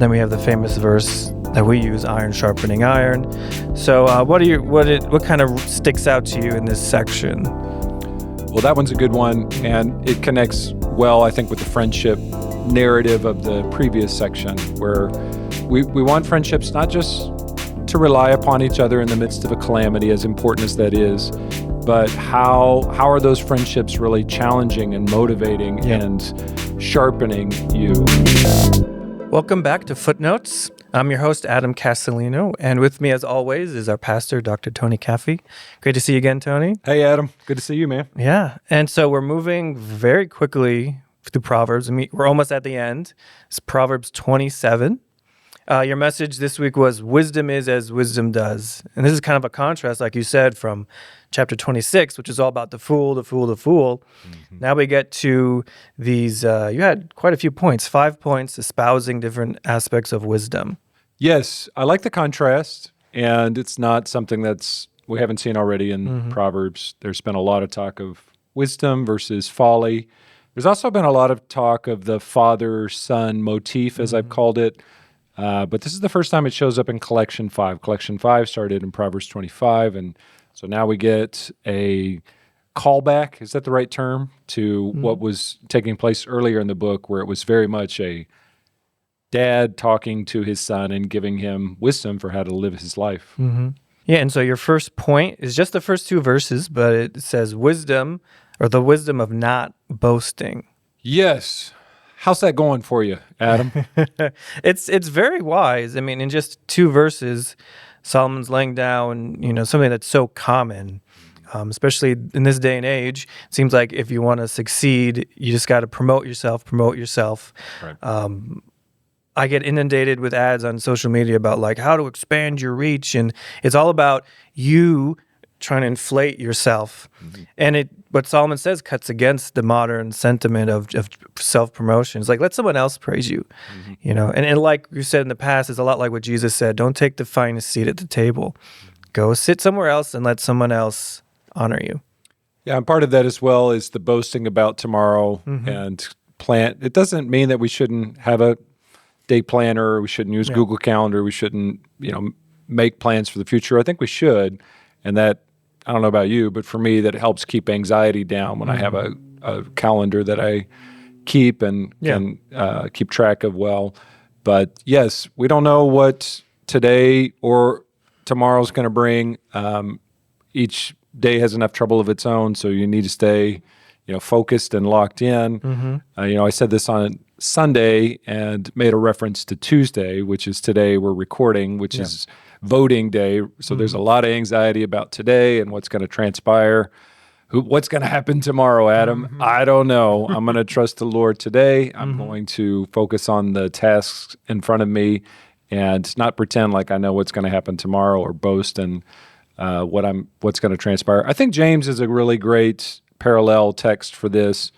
then we have the famous verse that we use, iron sharpening iron. So what kind of sticks out to you in this section? Well, that one's a good one, and it connects well, I think, with the friendship narrative of the previous section, where we want friendships not just to rely upon each other in the midst of a calamity, as important as that is, but how are those friendships really challenging and motivating and sharpening you? Welcome back to Footnotes. I'm your host, Adam Castellino, and with me, as always, is our pastor, Dr. Tony Caffey. Great to see you again, Tony. Hey, Adam. Good to see you, man. Yeah, and so we're moving very quickly through Proverbs. We're almost at the end. It's Proverbs 27. Your message this week was, wisdom is as wisdom does. And this is kind of a contrast, like you said, from chapter 26, which is all about the fool, the fool, the fool. Mm-hmm. Now we get to these, you had quite a few points, 5 points espousing different aspects of wisdom. Yes, I like the contrast, and it's not something we haven't seen already in Proverbs. There's been a lot of talk of wisdom versus folly. There's also been a lot of talk of the father-son motif, as I've called it. But this is the first time it shows up in Collection 5. Collection 5 started in Proverbs 25, and so now we get a callback, is that the right term, to what was taking place earlier in the book, where it was very much a dad talking to his son and giving him wisdom for how to live his life. Mm-hmm. Yeah, and so your first point is just the first 2 verses, but it says wisdom, or the wisdom of not boasting. Yes. How's that going for you, Adam? It's very wise. I mean, in just 2 verses, Solomon's laying down, something that's so common, especially in this day and age. It seems like if you want to succeed, you just got to promote yourself. Right. I get inundated with ads on social media about like how to expand your reach, and it's all about you trying to inflate yourself. Mm-hmm. And what Solomon says cuts against the modern sentiment of self-promotion. It's like, let someone else praise you, And like you said in the past, it's a lot like what Jesus said, don't take the finest seat at the table. Go sit somewhere else and let someone else honor you. Yeah, and part of that as well is the boasting about tomorrow and plan. It doesn't mean that we shouldn't have a day planner, we shouldn't use Google Calendar, we shouldn't, make plans for the future. I think we should, and that, I don't know about you, but for me, that helps keep anxiety down when I have a calendar that I keep and can keep track of well. But yes, we don't know what today or tomorrow's going to bring. Each day has enough trouble of its own, so you need to stay, focused and locked in. I said this on Sunday and made a reference to Tuesday, which is today we're recording, which is voting day. So there's a lot of anxiety about today and what's going to transpire. What's going to happen tomorrow, Adam? I don't know. I'm going to trust the Lord today. I'm going to focus on the tasks in front of me and not pretend like I know what's going to happen tomorrow or boast and what's going to transpire. I think James is a really great parallel text for this.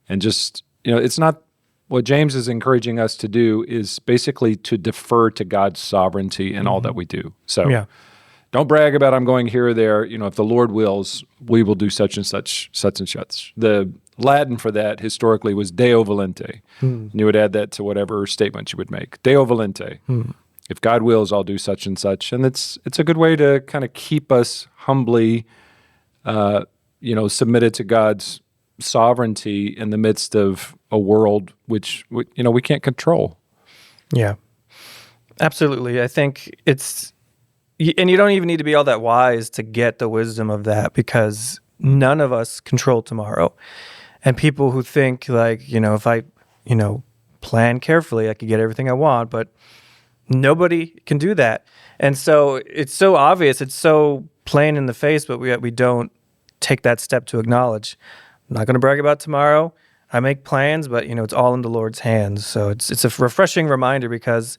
And just, it's not what James is encouraging us to do is basically to defer to God's sovereignty in all that we do. So don't brag about I'm going here or there. If the Lord wills, we will do such and such, such and such. The Latin for that historically was Deo volente. And you would add that to whatever statement you would make. Deo volente. If God wills, I'll do such and such. And it's a good way to kind of keep us humbly, submitted to God's sovereignty in the midst of a world which we can't control. Yeah, absolutely. I think and you don't even need to be all that wise to get the wisdom of that, because none of us control tomorrow. And people who think like, if I, plan carefully, I could get everything I want, but nobody can do that. And so it's so obvious, it's so plain in the face, but we don't take that step to acknowledge. I'm not going to brag about tomorrow. I make plans, but it's all in the Lord's hands. So it's a refreshing reminder, because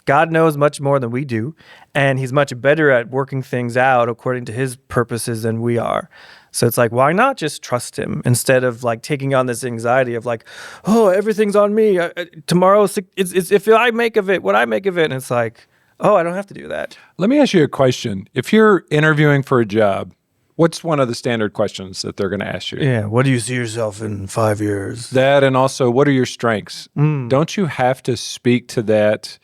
God knows much more than we do, and He's much better at working things out according to His purposes than we are. So it's like, why not just trust Him instead of like taking on this anxiety of like, oh, everything's on me. Tomorrow, it's if I make of it what I make of it, and it's like, oh, I don't have to do that. Let me ask you a question. If you're interviewing for a job, What's one of the standard questions that they're going to ask you? Yeah. What do you see yourself in 5 years? That, and also, what are your strengths? Don't you have to speak to that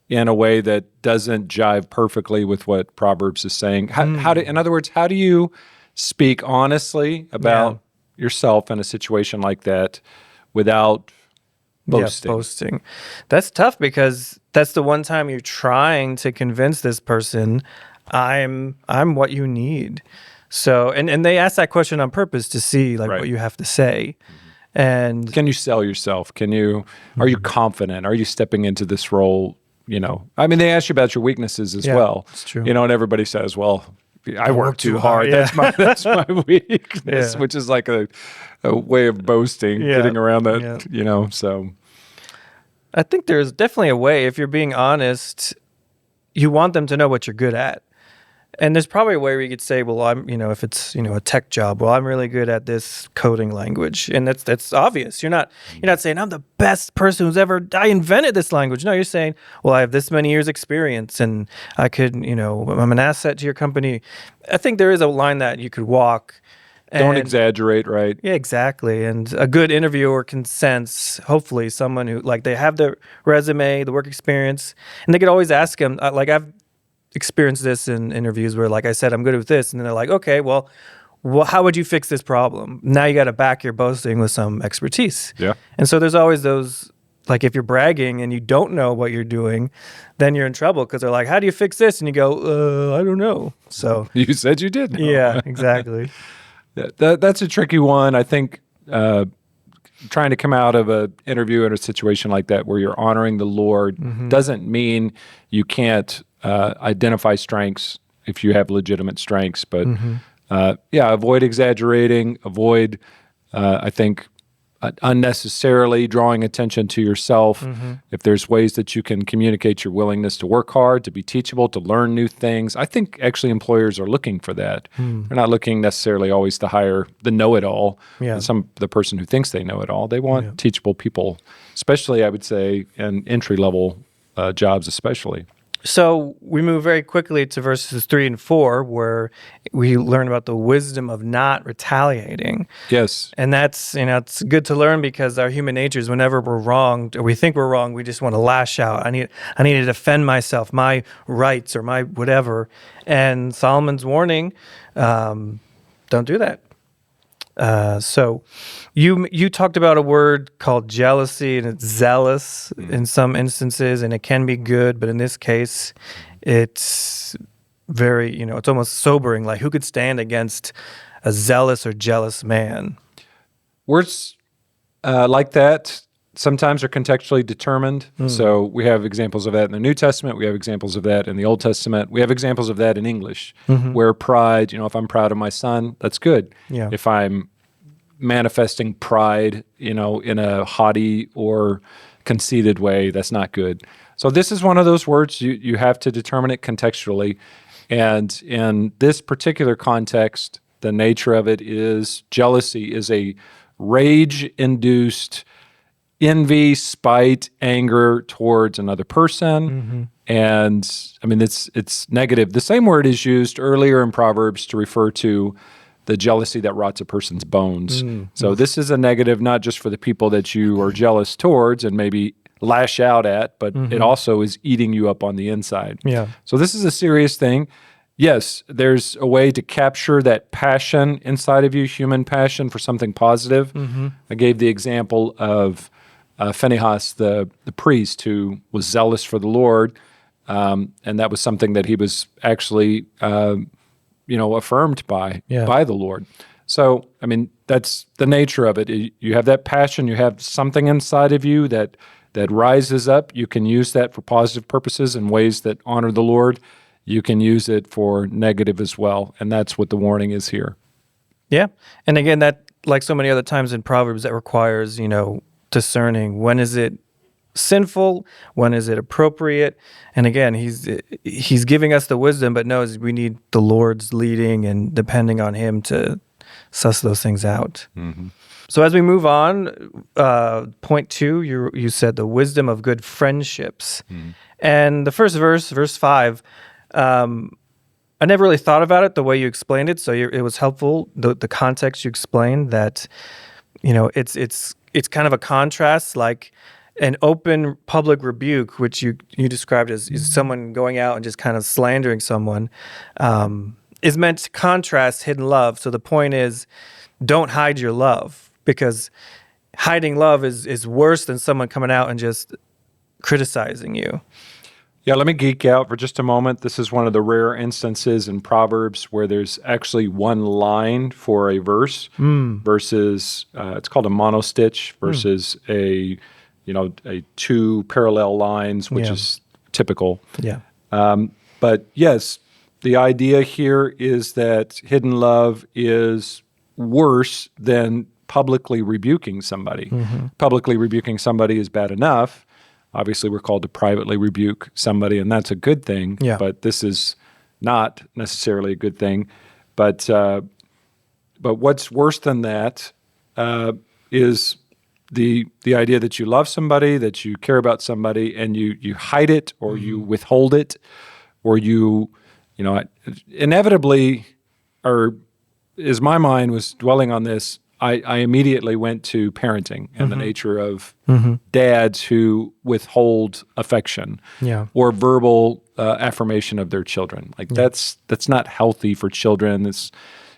in a way that doesn't jive perfectly with what Proverbs is saying? In other words, how do you speak honestly about yourself in a situation like that without boasting? Yeah, boasting. That's tough because that's the one time you're trying to convince this person, I'm what you need. So, and they ask that question on purpose to see like what you have to say. And can you sell yourself? Are you confident? Are you stepping into this role? I mean, they ask you about your weaknesses as well. It's true. And everybody says, well, I work too hard. Yeah. That's my weakness, which is like a way of boasting, getting around that, so. I think there's definitely a way, if you're being honest, you want them to know what you're good at. And there's probably a way where you could say, well, if it's, a tech job, well, I'm really good at this coding language. And that's obvious. You're not saying I'm the best person I invented this language. No, you're saying, well, I have this many years experience and I could, I'm an asset to your company. I think there is a line that you could walk. Don't exaggerate, right? Yeah, exactly. And a good interviewer can sense, hopefully, someone who, they have the resume, the work experience, and they could always ask them, I've experienced this in interviews where, like I said, I'm good with this. And then they're like, okay, well, how would you fix this problem? Now you got to back your boasting with some expertise. Yeah. And so there's always those, if you're bragging and you don't know what you're doing, then you're in trouble because they're like, how do you fix this? And you go, I don't know. So you said you did know. Yeah, exactly. That's a tricky one. I think trying to come out of an interview in a situation like that where you're honoring the Lord doesn't mean you can't identify strengths if you have legitimate strengths. But avoid exaggerating, avoid, I think, unnecessarily drawing attention to yourself. If there's ways that you can communicate your willingness to work hard, to be teachable, to learn new things, I think actually employers are looking for that. They're not looking necessarily always to hire the know-it-all, the person who thinks they know it all. They want teachable people, especially, I would say, in entry-level jobs especially. So we move very quickly to verses 3 and 4, where we learn about the wisdom of not retaliating. Yes. And that's, it's good to learn because our human nature is whenever we're wronged or we think we're wrong, we just want to lash out. I need to defend myself, my rights or my whatever. And Solomon's warning, don't do that. So you talked about a word called jealousy, and it's zealous in some instances, and it can be good, but in this case, it's very, it's almost sobering. Like, who could stand against a zealous or jealous man? Words like that sometimes are contextually determined. So we have examples of that in the New Testament. We have examples of that in the Old Testament. We have examples of that in English, where pride, if I'm proud of my son, that's good. Yeah. If I'm manifesting pride, in a haughty or conceited way, that's not good. So this is one of those words you have to determine it contextually. And in this particular context, the nature of it is jealousy is a rage-induced envy, spite, anger towards another person. And I mean, it's negative. The same word is used earlier in Proverbs to refer to the jealousy that rots a person's bones. So this is a negative, not just for the people that you are jealous towards and maybe lash out at, but it also is eating you up on the inside. Yeah. So this is a serious thing. Yes, there's a way to capture that passion inside of you, human passion for something positive. I gave the example of Phinehas, the priest, who was zealous for the Lord, and that was something that he was actually, affirmed by the Lord. So, I mean, that's the nature of it. You have that passion. You have something inside of you that rises up. You can use that for positive purposes in ways that honor the Lord. You can use it for negative as well, and that's what the warning is here. Yeah, and again, that, like so many other times in Proverbs, that requires, discerning when is it sinful, when is it appropriate, and again, he's giving us the wisdom, but knows we need the Lord's leading and depending on Him to suss those things out. So as we move on, point 2, you said the wisdom of good friendships, and the first verse 5. I never really thought about it the way you explained it. So it was helpful, the context you explained, that, it's kind of a contrast, like an open public rebuke, which you described as someone going out and just kind of slandering someone, is meant to contrast hidden love. So the point is, don't hide your love, because hiding love is worse than someone coming out and just criticizing you. Yeah, let me geek out for just a moment. This is one of the rare instances in Proverbs where there's actually one line for a verse versus it's called a monostitch versus a two parallel lines, which is typical. Yeah. But yes, the idea here is that hidden love is worse than publicly rebuking somebody. Publicly rebuking somebody is bad enough. Obviously, we're called to privately rebuke somebody, and that's a good thing. Yeah. But this is not necessarily a good thing. But what's worse than that is the idea that you love somebody, that you care about somebody, and you hide it, or you withhold it, or you inevitably, or as my mind was dwelling on this, I immediately went to parenting and the nature of dads who withhold affection or verbal affirmation of their children. Like that's not healthy for children. It's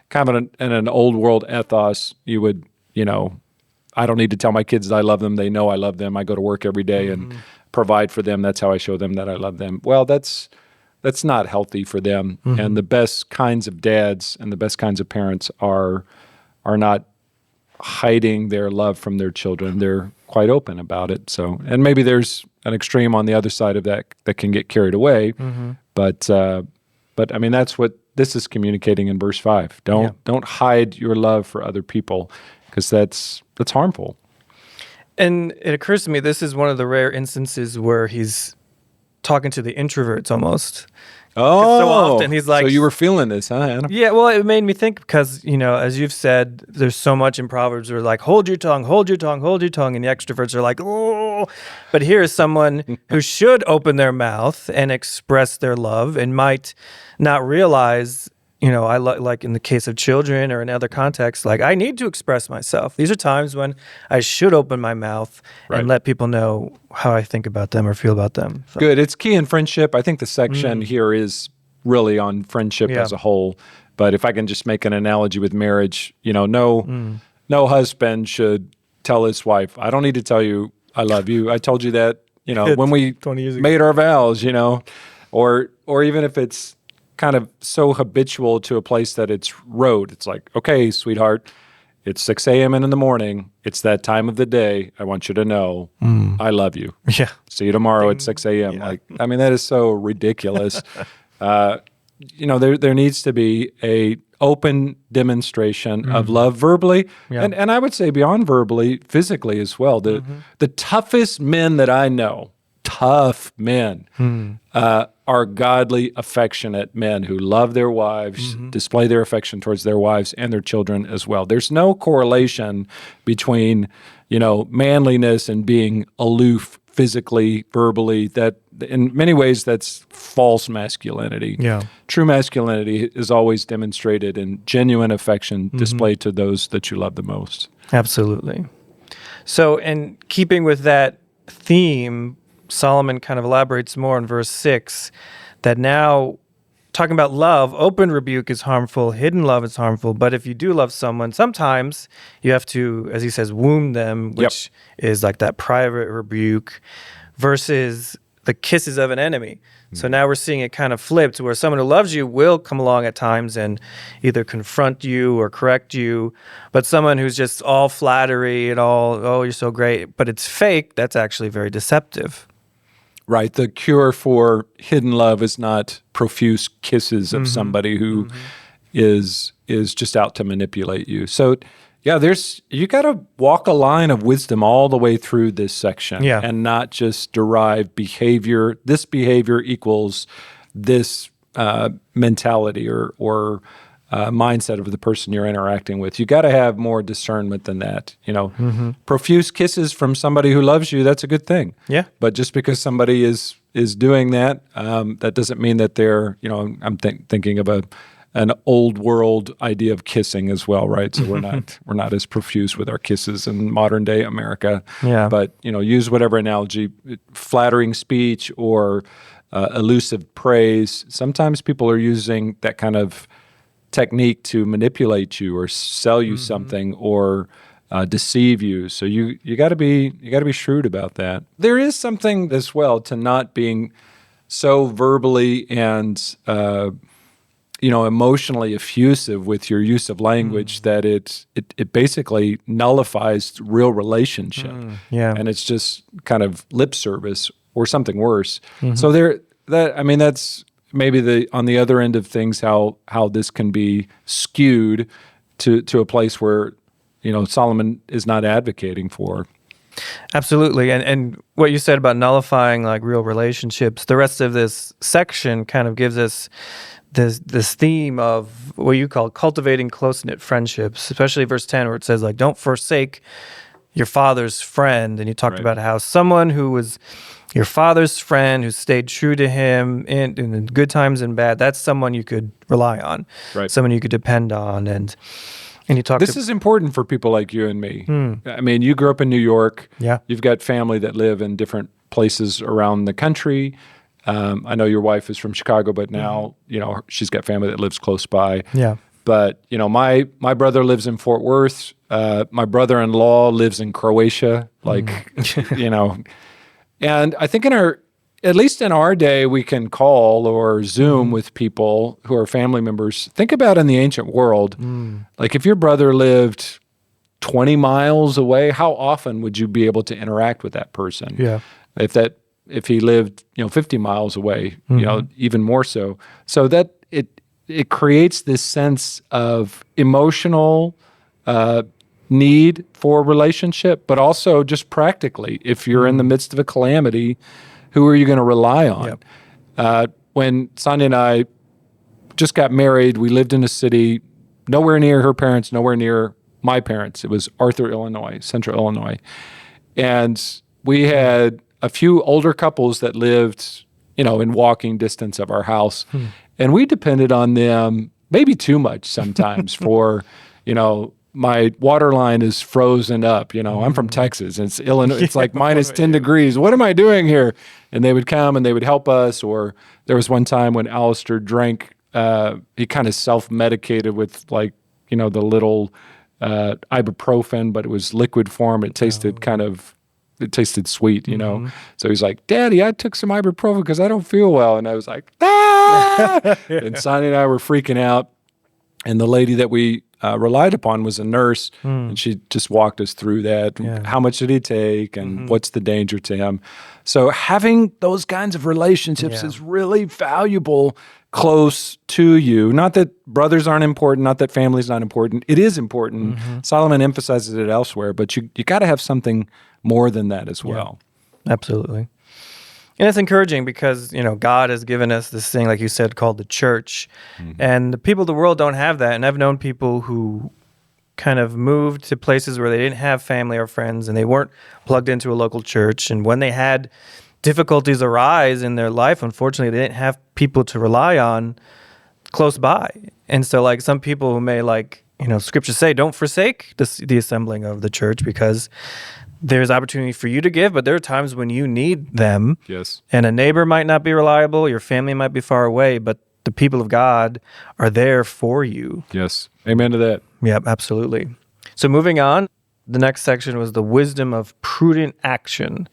kind of in an old world ethos. You would, I don't need to tell my kids that I love them. They know I love them. I go to work every day and provide for them. That's how I show them that I love them. Well, that's not healthy for them. And the best kinds of dads and the best kinds of parents are not hiding their love from their children. They're quite open about it. So, and maybe there's an extreme on the other side of that can get carried away. But I mean, that's what this is communicating in verse 5. Don't hide your love for other people, because that's harmful. And it occurs to me, this is one of the rare instances where he's talking to the introverts almost. Oh, so often he's like, so you were feeling this, huh, Anna? Yeah, well, it made me think, because, as you've said, there's so much in Proverbs where like, hold your tongue, hold your tongue, hold your tongue. And the extroverts are like, oh, but here is someone who should open their mouth and express their love and might not realize, I like in the case of children or in other contexts, like I need to express myself. These are times when I should open my mouth and let people know how I think about them or feel about them. So. Good. It's key in friendship. I think the section here is really on friendship as a whole. But if I can just make an analogy with marriage, no husband should tell his wife, I don't need to tell you I love you. I told you that, when we 20 years ago. made our vows, or even if it's kind of so habitual to a place that it's rote. It's like, okay, sweetheart, it's 6 a.m. in the morning. It's that time of the day. I want you to know I love you. Yeah. See you tomorrow at 6 a.m. Yeah. Like, I mean, that is so ridiculous. There needs to be a open demonstration of love verbally, and I would say beyond verbally, physically as well. The toughest men that I know, tough men, are godly, affectionate men who love their wives, display their affection towards their wives and their children as well. There's no correlation between, manliness and being aloof physically, verbally. That in many ways, that's false masculinity. Yeah. True masculinity is always demonstrated in genuine affection displayed to those that you love the most. Absolutely. So, in keeping with that theme, Solomon kind of elaborates more in verse 6 that now, talking about love, open rebuke is harmful, hidden love is harmful, but if you do love someone, sometimes you have to, as he says, wound them, which is like that private rebuke, versus the kisses of an enemy. So now we're seeing it kind of flipped, where someone who loves you will come along at times and either confront you or correct you, but someone who's just all flattery and all, oh, you're so great, but it's fake, that's actually very deceptive. Right. The cure for hidden love is not profuse kisses of somebody who is just out to manipulate you. So, yeah, you got to walk a line of wisdom all the way through this section and not just derive behavior. This behavior equals this mentality or mindset of the person you're interacting with. You got to have more discernment than that. Profuse kisses from somebody who loves you, that's a good thing. Yeah. But just because somebody is doing that, that doesn't mean that they're, I'm thinking of an old world idea of kissing as well, right? So we're not as profuse with our kisses in modern day America. Yeah. But use whatever analogy, flattering speech or elusive praise. Sometimes people are using that kind of technique to manipulate you or sell you something or deceive you. So you got to be shrewd about that. There is something as well to not being so verbally and emotionally effusive with your use of language that it basically nullifies real relationship. Yeah. And it's just kind of lip service or something worse. So that's maybe on the other end of things, how this can be skewed to a place where Solomon is not advocating for. Absolutely. And what you said about nullifying like real relationships, the rest of this section kind of gives us this theme of what you call cultivating close-knit friendships, especially verse 10 where it says like, don't forsake your father's friend. And you talked about how someone who was your father's friend, who stayed true to him in the good times and bad, that's someone you could rely on, someone you could depend on. And you talked. This is important for people like you and me. I mean, you grew up in New York. Yeah. You've got family that live in different places around the country. I know your wife is from Chicago, but now, she's got family that lives close by. Yeah. But, my brother lives in Fort Worth. My brother-in-law lives in Croatia. And I think at least in our day, we can call or Zoom with people who are family members. Think about in the ancient world, like if your brother lived 20 miles away, how often would you be able to interact with that person? Yeah. If he lived, 50 miles away, even more so. So that it creates this sense of emotional need for relationship, but also just practically, if you're in the midst of a calamity, who are you going to rely on? Yep. When Sonia and I just got married, we lived in a city nowhere near her parents, nowhere near my parents. It was Arthur, Illinois, Central Illinois. And we had a few older couples that lived, in walking distance of our house. And we depended on them maybe too much sometimes for, my water line is frozen up. I'm from Texas. And it's Illinois. It's like minus 10 degrees. What am I doing here? And they would come and they would help us. Or there was one time when Alistair drank, he kind of self-medicated with the little ibuprofen, but it was liquid form. It tasted it tasted sweet, So he's like, Daddy, I took some ibuprofen because I don't feel well. And I was like, ah! And Sonia and I were freaking out. And the lady that we relied upon was a nurse, and she just walked us through that. Yeah. How much did he take, and what's the danger to him? So having those kinds of relationships is really valuable close to you. Not that brothers aren't important, not that family's not important. It is important. Solomon emphasizes it elsewhere, but you got to have something more than that as well. Yeah, absolutely. And it's encouraging because, God has given us this thing, like you said, called the church. And the people of the world don't have that. And I've known people who kind of moved to places where they didn't have family or friends and they weren't plugged into a local church. And when they had difficulties arise in their life, unfortunately, they didn't have people to rely on close by. And so like some people who may scriptures say, don't forsake the assembling of the church because there's opportunity for you to give, but there are times when you need them. Yes. And a neighbor might not be reliable, your family might be far away, but the people of God are there for you. Yes. Amen to that. Yeah, absolutely. So moving on, the next section was the wisdom of prudent action.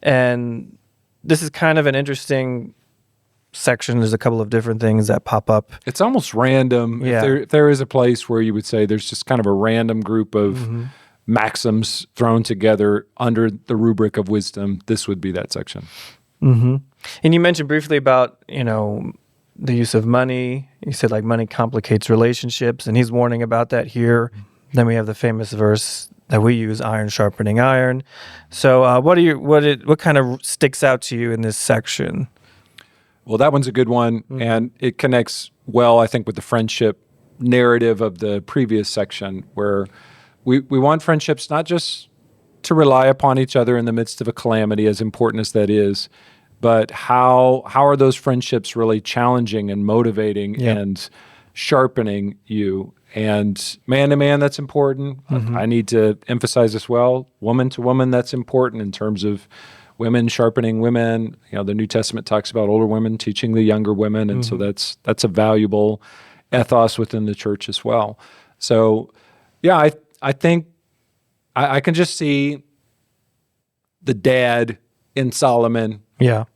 And this is kind of an interesting section. There's a couple of different things that pop up. It's almost random. Yeah. If there is a place where you would say there's just kind of a random group of maxims thrown together under the rubric of wisdom, this would be that section. And you mentioned briefly about, the use of money. You said money complicates relationships, and he's warning about that here. Then we have the famous verse that we use, iron sharpening iron. So what kind of sticks out to you in this section? Well, that one's a good one, and it connects well, I think, with the friendship narrative of the previous section, where we want friendships not just to rely upon each other in the midst of a calamity, as important as that is, but how are those friendships really challenging and motivating and sharpening you? And man to man, that's important. I need to emphasize as well, woman to woman, that's important in terms of women sharpening women. The New Testament talks about older women teaching the younger women, and so that's a valuable ethos within the church as well. So, yeah, I think I can just see the dad in Solomon,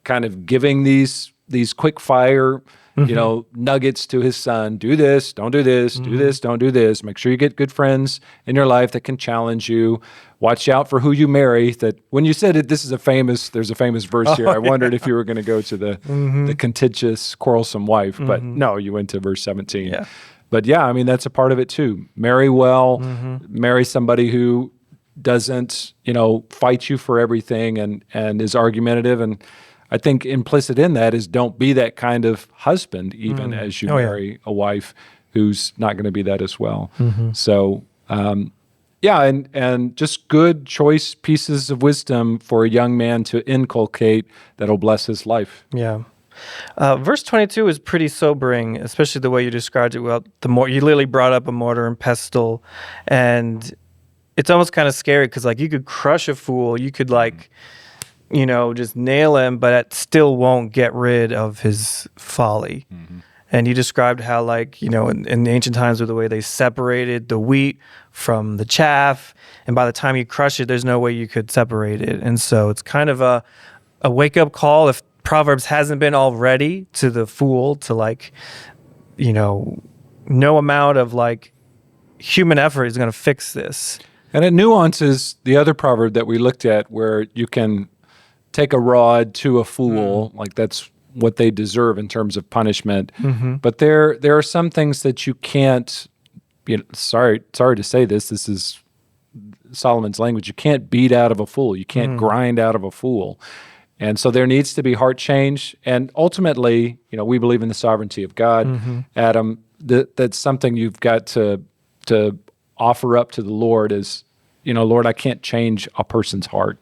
kind of giving these quick fire, nuggets to his son. Do this, don't do this, do this, don't do this. Make sure you get good friends in your life that can challenge you. Watch out for who you marry. That when you said it, there's a famous verse here. I wondered if you were going to go to the contentious, quarrelsome wife, but no, you went to verse 17. Yeah. But yeah, I mean, that's a part of it too. Marry well, marry somebody who doesn't, fight you for everything and is argumentative. And I think implicit in that is don't be that kind of husband, even as you marry a wife who's not going to be that as well. So, and just good choice pieces of wisdom for a young man to inculcate that'll bless his life. Yeah. Verse 22 is pretty sobering, especially the way you described it. Well, you literally brought up a mortar and pestle, and it's almost kind of scary because, you could crush a fool. You could, just nail him, but it still won't get rid of his folly. And you described how, in the ancient times, with the way they separated the wheat from the chaff, and by the time you crush it, there's no way you could separate it. And so it's kind of a wake-up call if Proverbs hasn't been already to the fool to, no amount of, human effort is going to fix this. And it nuances the other proverb that we looked at, where you can take a rod to a fool, that's what they deserve in terms of punishment. But there are some things that you can't, sorry to say this is Solomon's language, you can't beat out of a fool. You can't grind out of a fool. And so there needs to be heart change. And ultimately, we believe in the sovereignty of God, Adam. That's something you've got to offer up to the Lord is, Lord, I can't change a person's heart.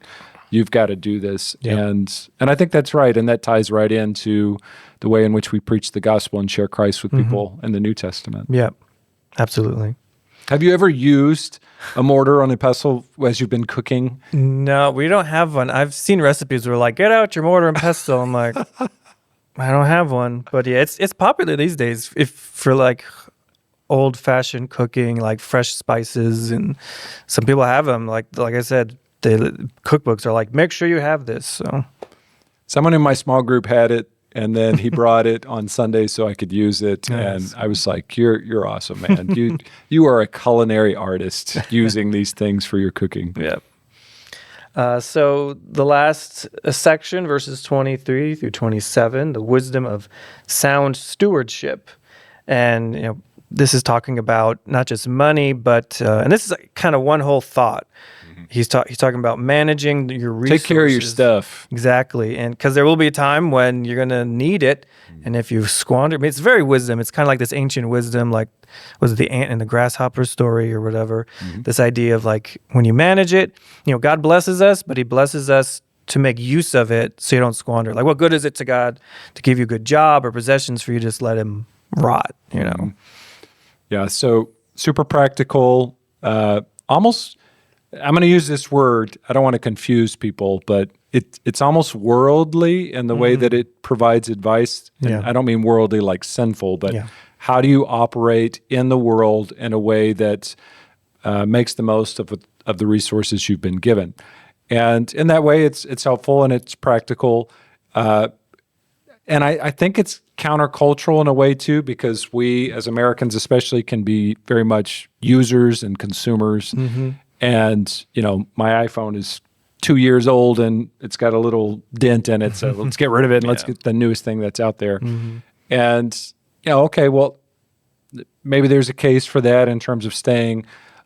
You've got to do this. Yep. And I think that's right. And that ties right into the way in which we preach the gospel and share Christ with people in the New Testament. Yeah, absolutely. Have you ever used a mortar on a pestle as you've been cooking? No, we don't have one. I've seen recipes where get out your mortar and pestle. I'm like, I don't have one. But yeah, it's popular these days for old-fashioned cooking, fresh spices, and some people have them. Like I said, the cookbooks are make sure you have this. So someone in my small group had it, and then he brought it on Sunday so I could use it. Nice. And I was like, "You're awesome, man! You are a culinary artist using these things for your cooking." Yeah. So the last section, verses 23 through 27, the wisdom of sound stewardship, and this is talking about not just money, but and this is kind of one whole thought. He's talking about managing your resources. Take care of your stuff. Exactly, and because there will be a time when you're going to need it, and if you squander, it's very wisdom. It's kind of like this ancient wisdom, was it the ant and the grasshopper story or whatever? This idea of when you manage it, God blesses us, but He blesses us to make use of it so you don't squander. What good is it to God to give you a good job or possessions for you to just let Him rot? Yeah, so super practical, almost, I'm going to use this word, I don't want to confuse people, but it's almost worldly in the way that it provides advice. And I don't mean worldly like sinful, but how do you operate in the world in a way that makes the most of the resources you've been given? And in that way, it's helpful and it's practical. And I think it's countercultural in a way too, because we as Americans especially can be very much users and consumers. And, my iPhone is 2 years old and it's got a little dent in it. So let's get rid of it and let's get the newest thing that's out there. And, okay, well, maybe there's a case for that in terms of staying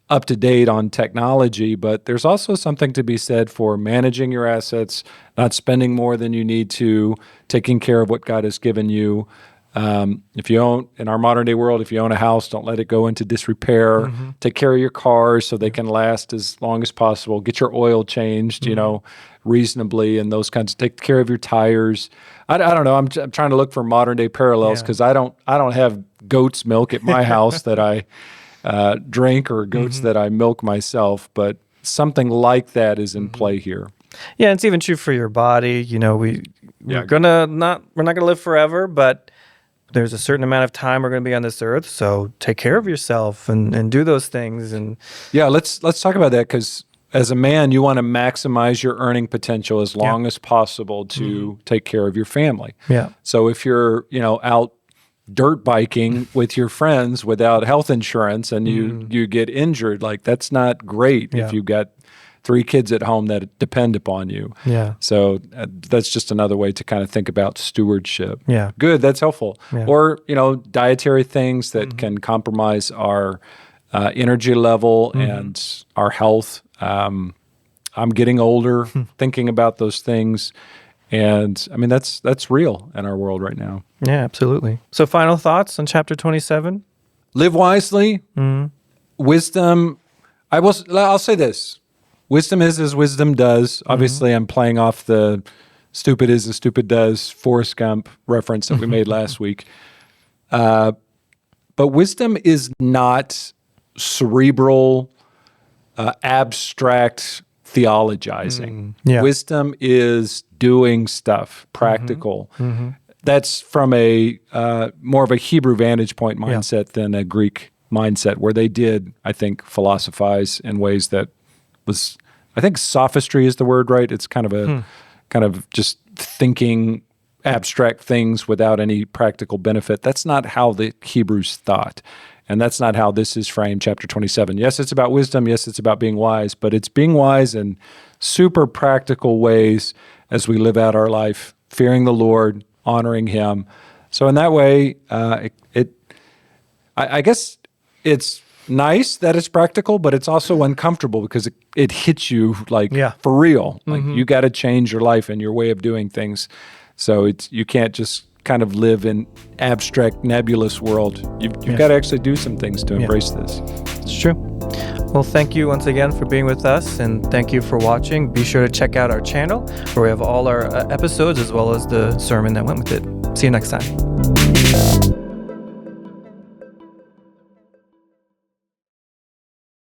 up to date on technology, but there's also something to be said for managing your assets, not spending more than you need to, taking care of what God has given you, If you own, in our modern day world, if you own a house, don't let it go into disrepair. Take care of your cars so they can last as long as possible. Get your oil changed, reasonably, and those kinds. Take care of your tires. I don't know. I'm trying to look for modern day parallels because I don't have goat's milk at my house that I drink, or goats that I milk myself, but something like that is in play here. Yeah, it's even true for your body. We're not gonna live forever, but there's a certain amount of time we're going to be on this earth, so take care of yourself and do those things. And yeah, let's talk about that, because as a man, you want to maximize your earning potential as long as possible to take care of your family. Yeah. So if you're out dirt biking with your friends without health insurance and you get injured, like that's not great if you've got 3 kids at home that depend upon you. Yeah. So that's just another way to kind of think about stewardship. Yeah. Good. That's helpful. Yeah. Or, dietary things that can compromise our energy level and our health. I'm getting older, thinking about those things. And I mean, that's real in our world right now. Yeah, absolutely. So final thoughts on chapter 27? Live wisely. Wisdom. I'll say this. Wisdom is as wisdom does. Obviously, I'm playing off the stupid is as stupid does Forrest Gump reference that we made last week. But wisdom is not cerebral, abstract theologizing. Yeah. Wisdom is doing stuff, practical. That's from a more of a Hebrew vantage point mindset than a Greek mindset, where they did, I think, philosophize in ways that was, I think sophistry is the word, right? It's kind of just thinking abstract things without any practical benefit. That's not how the Hebrews thought. And that's not how this is framed, chapter 27. Yes, it's about wisdom. Yes, it's about being wise, but it's being wise in super practical ways as we live out our life, fearing the Lord, honoring Him. So in that way, I guess it's nice that it's practical, but it's also uncomfortable because it hits you for real. Like you got to change your life and your way of doing things. So you can't just kind of live in abstract, nebulous world. You've got to actually do some things to embrace this. It's true. Well, thank you once again for being with us, and thank you for watching. Be sure to check out our channel where we have all our episodes as well as the sermon that went with it. See you next time.